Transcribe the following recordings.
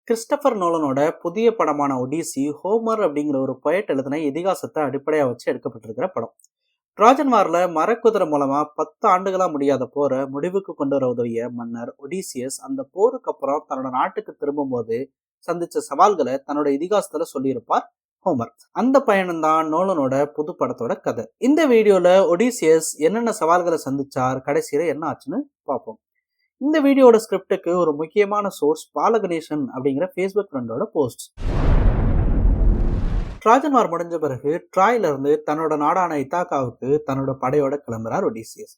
Christopher நோலனோட புதிய படமான Odissi Homer அப்படிங்கிற ஒரு பொயட் எழுதின இதிகாசத்தை அடிப்படையாக வச்சு எடுக்கப்பட்டிருக்கிற படம். ட்ராஜன் வார்ல மரக்குதிரை மூலமா 10 ஆண்டுகளா முடியாத போரை முடிவுக்கு கொண்டு வர உதவிய மன்னர் ஒடிசியஸ் அந்த போருக்கு அப்புறம் தன்னோட நாட்டுக்கு திரும்பும் போது சந்திச்ச சவால்களை தன்னோட இதிகாசத்துல சொல்லியிருப்பார் ஹோமர். அந்த பயணம் தான் நோலனோட புது படத்தோட கதை. இந்த வீடியோல ஒடிசியஸ் என்னென்ன சவால்களை சந்திச்சார், கடைசியில என்ன ஆச்சுன்னு பார்ப்போம். இந்த வீடியோட ஸ்கிரிப்டுக்கு ஒரு முக்கியமான சோர்ஸ் பாலகணேசன் அப்படிங்கிற ஃபேஸ்புக் ஃப்ரெண்டோட போஸ்ட். ட்ராஜன் வார் முடிஞ்ச பிறகு ட்ராயில இருந்து தன்னோட நாடான இத்தாக்காவுக்கு தன்னோட படையோட கிளம்புறார் ஒடிசியஸ்.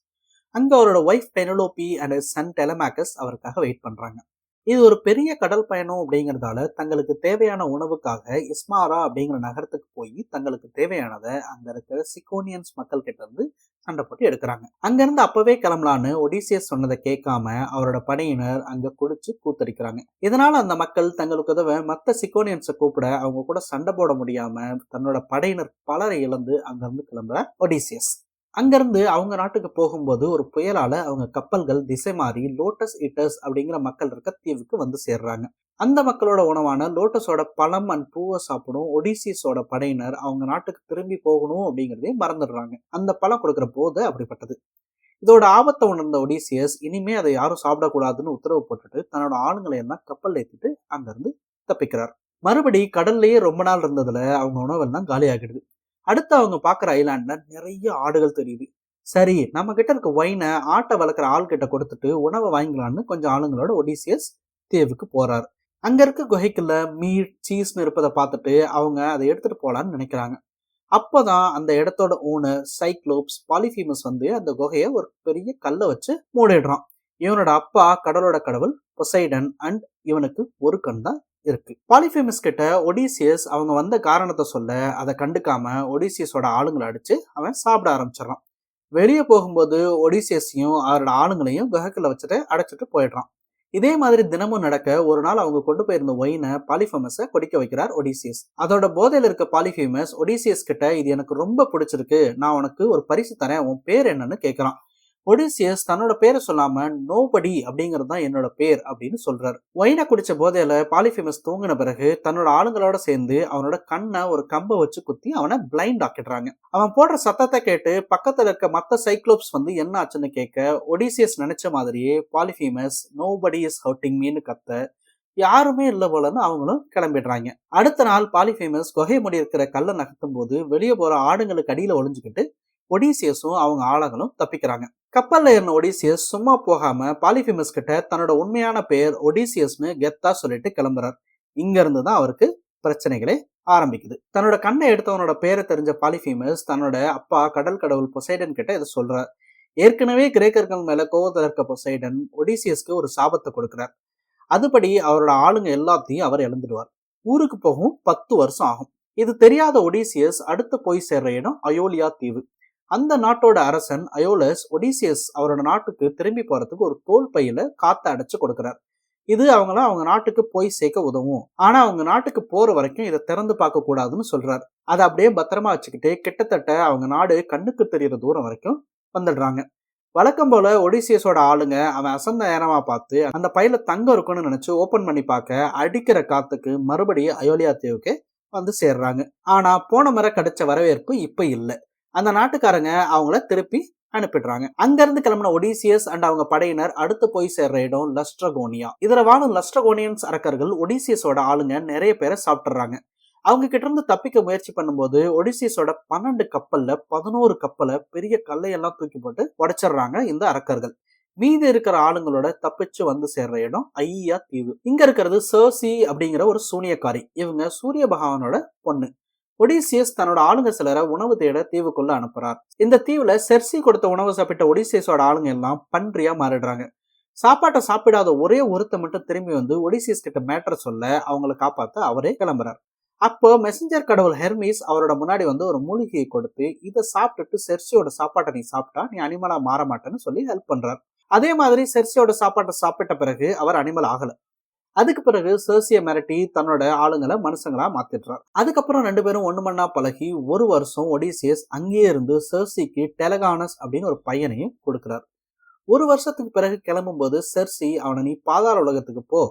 அங்க அவரோட ஒய்ஃப் பெனலோபி அண்ட் சன் டெலமேக்கஸ் அவருக்காக வெயிட் பண்றாங்க. இது ஒரு பெரிய கடல் பயணம் அப்படிங்கறதால தங்களுக்கு தேவையான உணவுக்காக இஸ்மாரா அப்படிங்கிற நகரத்துக்கு போய் தங்களுக்கு தேவையானதை அங்க இருக்கிற சிக்கோனியன்ஸ் மக்கள் கிட்ட இருந்து சண்டை போட்டு எடுக்கிறாங்க. அங்கிருந்து அப்பவே கிளம்பலான்னு ஒடிசியஸ் சொன்னதை கேட்காம அவரோட படையினர் அங்க குடிச்சு கூத்தடிக்கிறாங்க. இதனால அந்த மக்கள் தங்களுக்கு உதவ மத்த சிக்கோனியன்ஸை கூப்பிட அவங்க கூட சண்டை போட முடியாம தன்னோட படையினர் பலரை இழந்து அங்கிருந்து கிளம்புற ஒடிசியஸ். அங்கிருந்து அவங்க நாட்டுக்கு போகும்போது ஒரு புயலால அவங்க கப்பல்கள் திசை மாறி லோட்டஸ் ஈட்டர்ஸ் அப்படிங்கிற மக்கள் இருக்க தீவுக்கு வந்து சேர்றாங்க. அந்த மக்களோட உணவான லோட்டஸோட பழம் அண்ட் பூவை சாப்பிடும் ஒடிசியஸோட படையினர் அவங்க நாட்டுக்கு திரும்பி போகணும் அப்படிங்கிறதையும் மறந்துடுறாங்க. அந்த பழம் கொடுக்குற போது அப்படிப்பட்டது. இதோட ஆபத்தை உணர்ந்த ஒடிசியஸ் இனிமே அதை யாரும் சாப்பிடக்கூடாதுன்னு உத்தரவு போட்டுட்டு தன்னோட ஆளுங்களை எல்லாம் கப்பல் ஏற்றிட்டு அங்கிருந்து தப்பிக்கிறார். மறுபடி கடல்லையே ரொம்ப நாள் இருந்ததுல அவங்க உணவெல்லாம் காலி ஆகிடுது. அடுத்து அவங்க பாக்குற ஐலாண்ட்ல நிறைய ஆடுகள் தெரியுது. சரி, நம்ம கிட்ட இருக்க ஒயினை ஆட்டை வளர்க்குற ஆள் கிட்ட கொடுத்துட்டு உணவை வாங்கிக்கலான்னு கொஞ்சம் ஆளுங்களோட ஒடிசியஸ் தீவுக்கு போறாரு. அங்க இருக்க குகைக்குள்ள மீட் சீஸ்னு இருப்பதை பார்த்துட்டு அவங்க அதை எடுத்துட்டு போலான்னு நினைக்கிறாங்க. அப்போதான் அந்த இடத்தோட ஓனர் சைக்ளோப்ஸ் பாலிஃபீமஸ் வந்து அந்த குகையை ஒரு பெரிய கல்லை வச்சு மூடிடுறான். இவனோட அப்பா கடலோட கடவுள் பொசைடன் அண்ட் இவனுக்கு ஒரு கண் தான் இருக்கு. பாலிஃபேமஸ் கிட்ட ஒடிசியஸ் அவங்க வந்த காரணத்தை சொல்ல அதை கண்டுக்காம ஒடிசியஸோட ஆளுங்களை அடிச்சு அவன் சாப்பிட ஆரம்பிச்சிடறான். வெளியே போகும்போது ஒடிசியஸையும் அவரோட ஆளுங்களையும் குகைக்குள்ள வச்சுட்டு அடைச்சிட்டு போயிடுறான். இதே மாதிரி தினமும் நடக்க ஒரு நாள் அவங்க கொண்டு போயிருந்த ஒயினை பாலிஃபேமஸை குடிக்க வைக்கிறார் ஒடிசியஸ். அதோட போதையில இருக்க பாலிஃபேமஸ் ஒடிசியஸ் கிட்ட இது எனக்கு ரொம்ப பிடிச்சிருக்கு, நான் உனக்கு ஒரு பரிசு தரேன், உன் பேர் என்னன்னு கேட்கறான். ஒடிசியஸ் தன்னோட பேரை சொல்லாம நோபடி அப்படிங்கிறது தான் என்னோட பேர் அப்படின்னு சொல்றாரு. ஒயினை குடிச்ச போதையில பாலிஃபேமஸ் தூங்கின பிறகு தன்னோட ஆளுங்களோட சேர்ந்து அவனோட கண்ணை ஒரு கம்பை வச்சு குத்தி அவனை பிளைண்ட் ஆக்கிடுறாங்க. அவன் போடுற சத்தத்தை கேட்டு பக்கத்துல இருக்க மத்த சைக்ளோப்ஸ் வந்து என்ன ஆச்சுன்னு கேட்க ஒடிசியஸ் நினைச்ச மாதிரியே பாலிஃபேமஸ் நோபடி இஸ் ஹர்ட்டிங் மீன்னு கத்த யாருமே இல்லை போலன்னு அவங்களும் கிளம்பிடுறாங்க. அடுத்த நாள் பாலிஃபேமஸ் குகை முடி இருக்கிற கல்லை நகர்த்தும் போது வெளியே போற ஆடுங்களுக்கு அடியில ஒளிஞ்சுக்கிட்டு ஒடிசியஸும் அவங்க ஆளுங்களும் தப்பிக்கிறாங்க. கப்பல்ல இருந்த ஒடிசியஸ் சும்மா போகாம பாலிஃபேமஸ் கிட்ட தன்னோட உண்மையான பெயர் ஒடிசியஸ்னு கெத்தா சொல்லிட்டு கிளம்புறார். இங்க இருந்து தான் அவருக்கு பிரச்சனைகளே ஆரம்பிக்குது. தன்னோட கண்ணை எடுத்தவனோட பேரை தெரிஞ்ச பாலிஃபேமஸ் தன்னோட அப்பா கடல் கடவுள் பொசைடன் கிட்ட இதை சொல்றார். ஏற்கனவே கிரேக்கர்கள் மேல கோவத்தில் இருக்க பொசைடன் ஒடிசியஸ்க்கு ஒரு சாபத்தை கொடுக்கிறார். அதுபடி அவரோட ஆளுங்க எல்லாத்தையும் அவர் இழந்துடுவார். ஊருக்கு போகும் 10 வருஷம் ஆகும். இது தெரியாத ஒடிசியஸ் அடுத்து போய் சேர்ற இடம் அயோலியா தீவு. அந்த நாட்டோட அரசன் அயோலஸ் ஒடிசியஸ் அவரோட நாட்டுக்கு திரும்பி போறதுக்கு ஒரு தோல் பையில காத்த அடைச்சு கொடுக்கிறார். இது அவங்கள அவங்க நாட்டுக்கு போய் சேர்க்க உதவும், ஆனா அவங்க நாட்டுக்கு போற வரைக்கும் இதை திறந்து பார்க்க கூடாதுன்னு சொல்றாரு. அதை அப்படியே பத்திரமா வச்சுக்கிட்டு கிட்டத்தட்ட அவங்க நாடு கண்ணுக்கு தெரியுற தூரம் வரைக்கும் வந்துடுறாங்க. வழக்கம் போல ஒடிசியஸோட ஆளுங்க அவன் அசந்த நேரமா பார்த்து அந்த பையில தங்கம் இருக்குன்னு நினைச்சு ஓபன் பண்ணி பார்க்க அடிக்கிற காத்துக்கு மறுபடியும் அயோலியா தீவுக்கு வந்து சேர்றாங்க. ஆனா போன முறை கிடைச்ச வரவேற்பு இப்ப இல்லை. அந்த நாட்டுக்காரங்க அவங்கள திருப்பி அனுப்பிடுறாங்க. அங்கிருந்து கிளம்பின ஒடிசியஸ் அண்ட் அவங்க படையினர் அடுத்து போய் சேர்ற இடம் லஸ்ட்ரகோனியா. இதுல வாழும் லஸ்ட்ரகோனியன்ஸ் அரக்கர்கள் ஒடிசியஸோட ஆளுங்க நிறைய பேரை சாப்பிட்டுறாங்க. அவங்க கிட்ட இருந்து தப்பிக்க முயற்சி பண்ணும்போது ஒடிசியஸோட 12 கப்பல்ல 11 கப்பலை பெரிய கல்லையெல்லாம் தூக்கி போட்டு உடைச்சிடுறாங்க இந்த அரக்கர்கள். மீதி இருக்கிற ஆளுங்களோட தப்பிச்சு வந்து சேர்ற இடம் ஐயா தீவு. இங்க இருக்கிறது சர்சி அப்படிங்கிற ஒரு சூனியக்காரி. இவங்க சூரிய பகவானோட பொண்ணு. ஒடிசியஸ் தன்னோட ஆளுங்க சிலரை உணவு தேட தீவுக்குள்ள அனுப்புறார். இந்த தீவுல செர்சி கொடுத்த உணவு சாப்பிட்ட ஒடிசியஸோட ஆளுங்க எல்லாம் பன்றியா மாறிடுறாங்க. சாப்பாட்டை சாப்பிடாத ஒரே ஒருத்த மட்டும் திரும்பி வந்து ஒடிசியஸ் கிட்ட மேட்டர் சொல்ல அவங்களை காப்பாத்த அவரே கிளம்புறார். அப்போ மெசஞ்சர் கடவுள் ஹெர்மிஸ் அவரோட முன்னாடி வந்து ஒரு மூலிகையை கொடுத்து இதை சாப்பிட்டுட்டு செர்சியோட சாப்பாட்டை நீ சாப்பிட்டா நீ அனிமலா மாற மாட்டேன்னு சொல்லி ஹெல்ப் பண்றார். அதே மாதிரி செர்சியோட சாப்பாட்டை சாப்பிட்ட பிறகு அவர் அனிமல் ஆகல. அதுக்கு பிறகு சர்சியை மிரட்டி தன்னோட ஆளுங்களை மனுஷங்களா மாத்திடுறார். அதுக்கப்புறம் 2 பேரும் ஒண்ணு மண்ணா பழகி 1 வருஷம் ஒடிசியஸ் அங்கேயே இருந்து சர்சிக்கு டெலகானஸ் அப்படின்னு ஒரு பையனையும் கொடுக்கிறார். 1 வருஷத்துக்கு பிறகு கிளம்பும் போது செர்சி அவனை நீ பாதாள உலகத்துக்கு போ,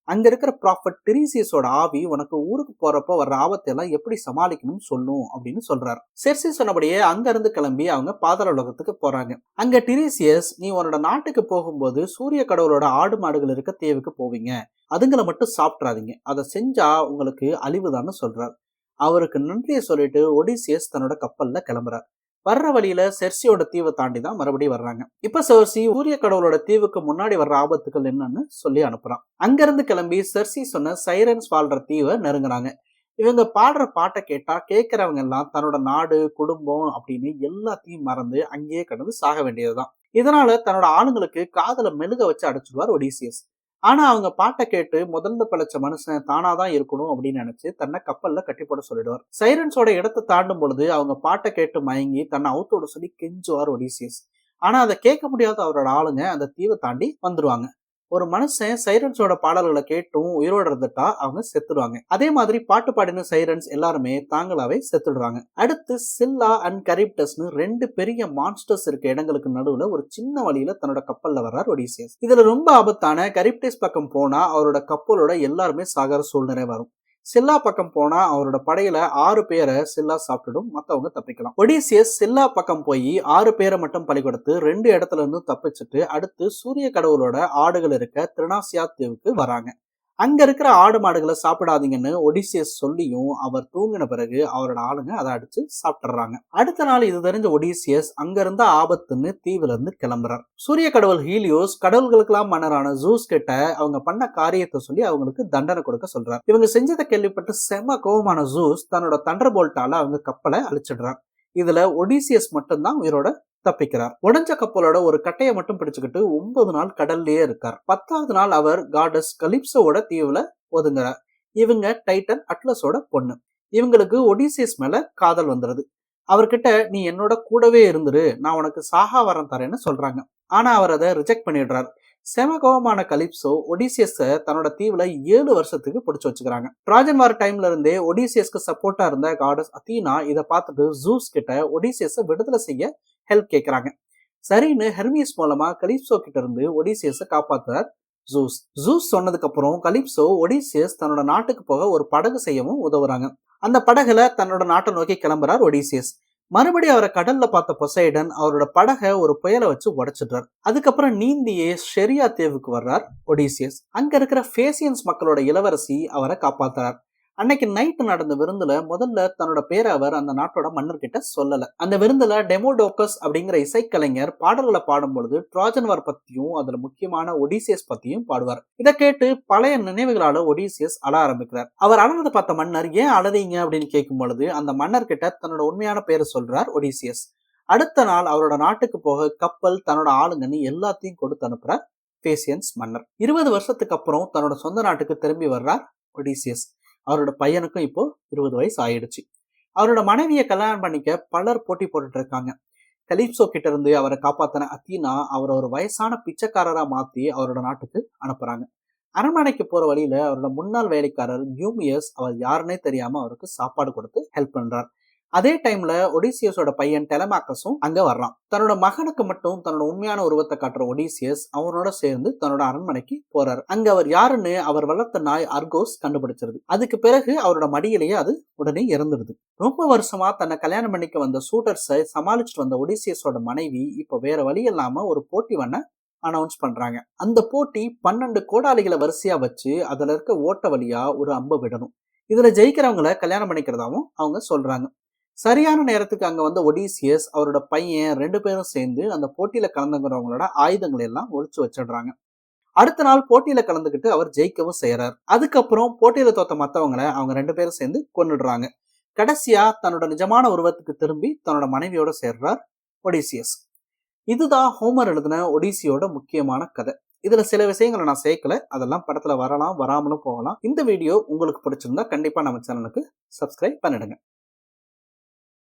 அங்க இருக்கிற ப்ராஃபட் டிரிசியஸோட ஆவி உனக்கு ஊருக்கு போறப்போ வர்ற ஆபத்தெல்லாம் எப்படி சமாளிக்கணும்னு சொல்லும் அப்படின்னு சொல்றாரு. செர்சி சொன்னபடியே அங்க இருந்து கிளம்பி அவங்க பாதாள உலகத்துக்கு போறாங்க. அங்க டிரிசியஸ், நீ உன்னோட நாட்டுக்கு போகும்போது சூரிய கடவுளோட ஆடு மாடுகள் இருக்க தீவுக்கு போவீங்க, அதுங்களை மட்டும் சாப்பிட்றாதீங்க, அதை செஞ்சா உங்களுக்கு அழிவுதான்னு சொல்றாரு. அவருக்கு நன்றியை சொல்லிட்டு ஒடிசியஸ் தன்னோட கப்பல்ல கிளம்புறார். வர்ற வழியில செர்சியோட தீவை தாண்டி தான் மறுபடியும் வர்றாங்க. இப்ப செர்சி சூரிய கடவுளோட தீவுக்கு முன்னாடி வர்ற ஆபத்துகள் என்னன்னு சொல்லி அனுப்புறான். அங்கிருந்து கிளம்பி செர்சி சொன்ன சைரன்ஸ் வாழ்ற தீவை நெருங்குறாங்க. இவங்க பாடுற பாட்டை கேட்டா கேட்கறவங்க எல்லாம் தன்னோட நாடு, குடும்பம் அப்படின்னு எல்லாத்தையும் மறந்து அங்கேயே கடந்து சாக வேண்டியதுதான். இதனால தன்னோட ஆளுங்களுக்கு காதல மெழுக வச்சு அடைச்சிடுவார் ஒடிசியஸ். ஆனா அவங்க பாட்டை கேட்டு முதல்ல பிழைச்ச மனுஷன் தானாதான் இருக்கணும் அப்படின்னு நினைச்சு தன்னை கப்பல்ல கட்டி போட சொல்லிடுவார். சைரன்ஸோட இடத்தை தாண்டும் பொழுது அவங்க பாட்டை கேட்டு மயங்கி தன்னை அவுத்தோட சொல்லி கெஞ்சுவார் ஒடிசியஸ். ஆனா அதை கேட்க முடியாத அவரோட ஆளுங்க அந்த தீவை தாண்டி வந்துருவாங்க. ஒரு மனுஷன் சைரன்ஸோட பாடல்களை கேட்டும் உயிரோட இருந்துட்டா அவங்க செத்துடுவாங்க. அதே மாதிரி பாட்டு பாடின சைரன்ஸ் எல்லாருமே தாங்களாவே செத்துடுறாங்க. அடுத்து சில்லா அண்ட் கரிப்டஸ்னு ரெண்டு பெரிய மான்ஸ்டர்ஸ் இருக்க இடங்களுக்கு நடுவுல ஒரு சின்ன வழியில தன்னோட கப்பல்ல வர்றார் ஒடிசியஸ். இதுல ரொம்ப ஆபத்தான கரிப்டஸ் பக்கம் போனா அவரோட கப்பலோட எல்லாருமே சாகர சூழ்நிலை வரும். சில்லா பக்கம் போனா அவரோட படையில 6 பேரை சில்லா சாப்பிட்டுடும், மத்தவங்க தப்பிக்கலாம். ஒடிசியஸ் சில்லா பக்கம் போய் 6 பேரை மட்டும் பலி கொடுத்து 2 இடத்துல இருந்து தப்பிச்சுட்டு அடுத்து சூரிய கடவுளோட ஆடுகள் இருக்க திரினாசியா தீவுக்கு வராங்க. அங்க இருக்கிற ஆடு மாடுகளை சாப்பிடாதீங்கன்னு ஒடிசியஸ் சொல்லியும் அவர் தூங்கின பிறகு அவரோட ஆளுங்க அதை அடிச்சு சாப்பிட்டுறாங்க. அடுத்த நாள் இது தெரிஞ்ச ஒடிசியஸ் அங்க இருந்த ஆபத்துன்னு தீவுல இருந்து கிளம்புறார். சூரிய கடவுள் ஹீலியோஸ் கடவுள்களுக்கெல்லாம் மன்னரான ஜூஸ் கிட்ட அவங்க பண்ண காரியத்தை சொல்லி அவங்களுக்கு தண்டனை கொடுக்க சொல்றார். இவங்க செஞ்சதை கேள்விப்பட்டு செம கோபமான ஜூஸ் தன்னோட தண்டர் போல்ட்டால அவங்க கப்பலை அழிச்சிடுறார். இதுல ஒடிசியஸ் மட்டும்தான் உயிரோட தப்பிக்கிறார். உடஞ்ச கப்பலோட ஒரு கட்டையை மட்டும் பிடிச்சுக்கிட்டு 9 நாள் கடல்லையே இருக்கார். 10வது நாள் அவர் காடஸ் கலிப்சோட தீவுல ஒதுங்குறார். இவங்க டைட்டன் அட்லஸோட பொண்ணு. இவங்களுக்கு ஒடிசியஸ் மேல காதல் வந்துருது. அவர்கிட்ட நீ என்னோட கூடவே இருந்துரு, நான் உனக்கு சாகா வரம் தரேன்னு சொல்றாங்க. ஆனா அவர் அதை ரிஜெக்ட் பண்ணிடுறாரு. செமகோபமான கலிப்சோ ஒடிசியஸ தன்னோட தீவுல 7 வருஷத்துக்கு பிடிச்சு வச்சுக்கிறாங்க. ட்ராஜன் வார் டைம்ல இருந்தே ஒடிசியஸ்க்கு சப்போர்ட்டா இருந்த காடஸ் அத்தீனா இதை பார்த்துட்டு ஜூஸ் கிட்ட ஒடிசியஸ விடுதலை செய்ய ஹெல்ப் கேட்கிறாங்க. சரின்னு ஹெர்மிஸ் மூலமா கலிப்சோ கிட்ட இருந்து ஒடிசியஸ காப்பாத்துறார் ஜூஸ். ஜூஸ் சொன்னதுக்கு அப்புறம் கலிப்சோ ஒடிசியஸ் தன்னோட நாட்டுக்கு போக ஒரு படகு செய்யவும் உதவுறாங்க. அந்த படகுல தன்னோட நாட்டை நோக்கி கிளம்புறார் ஒடிசியஸ். மறுபடியும் அவரை கடல்ல பார்த்த பொசைடன் அவரோட படகை ஒரு புயலை வச்சு உடைச்சிடுறார். அதுக்கப்புறம் நீந்தியே ஷெரியா தீவுக்கு வர்றார் ஒடிசியஸ். அங்க இருக்கிற பேசியன்ஸ் மக்களோட இளவரசி அவரை காப்பாத்துறார். அன்னைக்கு நைட்டு நடந்த விருந்துல முதல்ல தன்னோட பேரை அவர் அந்த நாட்டோட மன்னர்கிட்ட சொல்லல. அந்த விருந்துல டெமோடோக்கஸ் அப்படிங்கிற இசைக்கலைஞர் பாடல்களை பாடும் பொழுது ட்ராஜன் வார் பத்தியும் அதுல முக்கியமான ஒடிசியஸ் பத்தியும் பாடுவார். இதை கேட்டு பழைய நினைவுகளால ஒடிசியஸ் அழ ஆரம்பிக்கிறார். அவர் அழுறதை பார்த்த மன்னர் ஏன் அழுதீங்க அப்படின்னு கேட்கும் பொழுது அந்த மன்னர் கிட்ட தன்னோட உண்மையான பேரை சொல்றார் ஒடிசியஸ். அடுத்த நாள் அவரோட நாட்டுக்கு போக கப்பல் தன்னோட ஆளுங்கன்னு எல்லாத்தையும் கொடுத்து அனுப்புறார் பேசியன்ஸ் மன்னர். 20 வருஷத்துக்கு அப்புறம் தன்னோட சொந்த நாட்டுக்கு திரும்பி வர்றார் ஒடிசியஸ். அவரோட பையனுக்கும் இப்போ 20 வயசு ஆயிடுச்சு. அவரோட மனைவியை கல்யாணம் பண்ணிக்க பலர் போட்டி போட்டுட்டு இருக்காங்க. கலிப்சோ கிட்ட இருந்து அவரை காப்பாத்தின அத்தீனா அவரை ஒரு வயசான பிச்சைக்காரரா மாத்தி அவரோட நாட்டுக்கு அனுப்புறாங்க. அரண்மனைக்கு போற வழியில அவரோட முன்னாள் வேலைக்காரர் நியூமியஸ் அவர் யாருன்னே தெரியாம அவருக்கு சாப்பாடு கொடுத்து ஹெல்ப் பண்றார். அதே டைம்ல ஒடிசியஸோட பையன் டெலமாக்கஸும் அங்க வர்றான். தன்னோட மகனுக்கு மட்டும் தன்னோட உண்மையான உருவத்தை காட்டுற ஒடிசியஸ் அவனோட சேர்ந்து தன்னோட அரண்மனைக்கு போறாரு. அங்க அவர் யாருன்னு அவர் வளர்த்த நாய் அர்கோஸ் கண்டுபிடிச்சிருது. அதுக்கு பிறகு அவரோட மடியிலேயே அது உடனே இறந்துடுது. ரொம்ப வருஷமா தன்னை கல்யாணம் பண்ணிக்க வந்த சூட்டர்ஸை சமாளிச்சுட்டு வந்த ஒடிசியஸோட மனைவி இப்ப வேற வழி இல்லாம ஒரு போட்டி வண்ண அனௌன்ஸ் பண்றாங்க. அந்த போட்டி 12 கோடாலிகளை வரிசையா வச்சு அதுல இருக்க ஓட்ட வழியா ஒரு அம்பை விடணும். இதுல ஜெயிக்கிறவங்களை கல்யாணம் பண்ணிக்கிறதாவும் அவங்க சொல்றாங்க. சரியான நேரத்துக்கு அங்க வந்த ஒடிசியஸ் அவரோட பையன் 2 பேரும் சேர்ந்து அந்த போட்டியில கலந்துக்கிறவங்களோட ஆயுதங்களை எல்லாம் ஒழிச்சு வச்சிடுறாங்க. அடுத்த நாள் போட்டியில கலந்துக்கிட்டு அவர் ஜெயிக்கவும் செய்யறாரு. அதுக்கப்புறம் போட்டியில தோத்த மத்தவங்களை அவங்க 2 பேரும் சேர்ந்து கொன்னுடுறாங்க. கடைசியா தன்னோட நிஜமான உருவத்துக்கு திரும்பி தன்னோட மனைவியோட சேர்றார் ஒடிசியஸ். இதுதான் ஹோமர் எழுதின ஒடிசியோட முக்கியமான கதை. இதுல சில விஷயங்களை நான் சேர்க்கல, அதெல்லாம் படத்துல வரலாம், வராமலும் போகலாம். இந்த வீடியோ உங்களுக்கு பிடிச்சிருந்தா கண்டிப்பா நம்ம சேனலுக்கு சப்ஸ்கிரைப் பண்ணிடுங்க.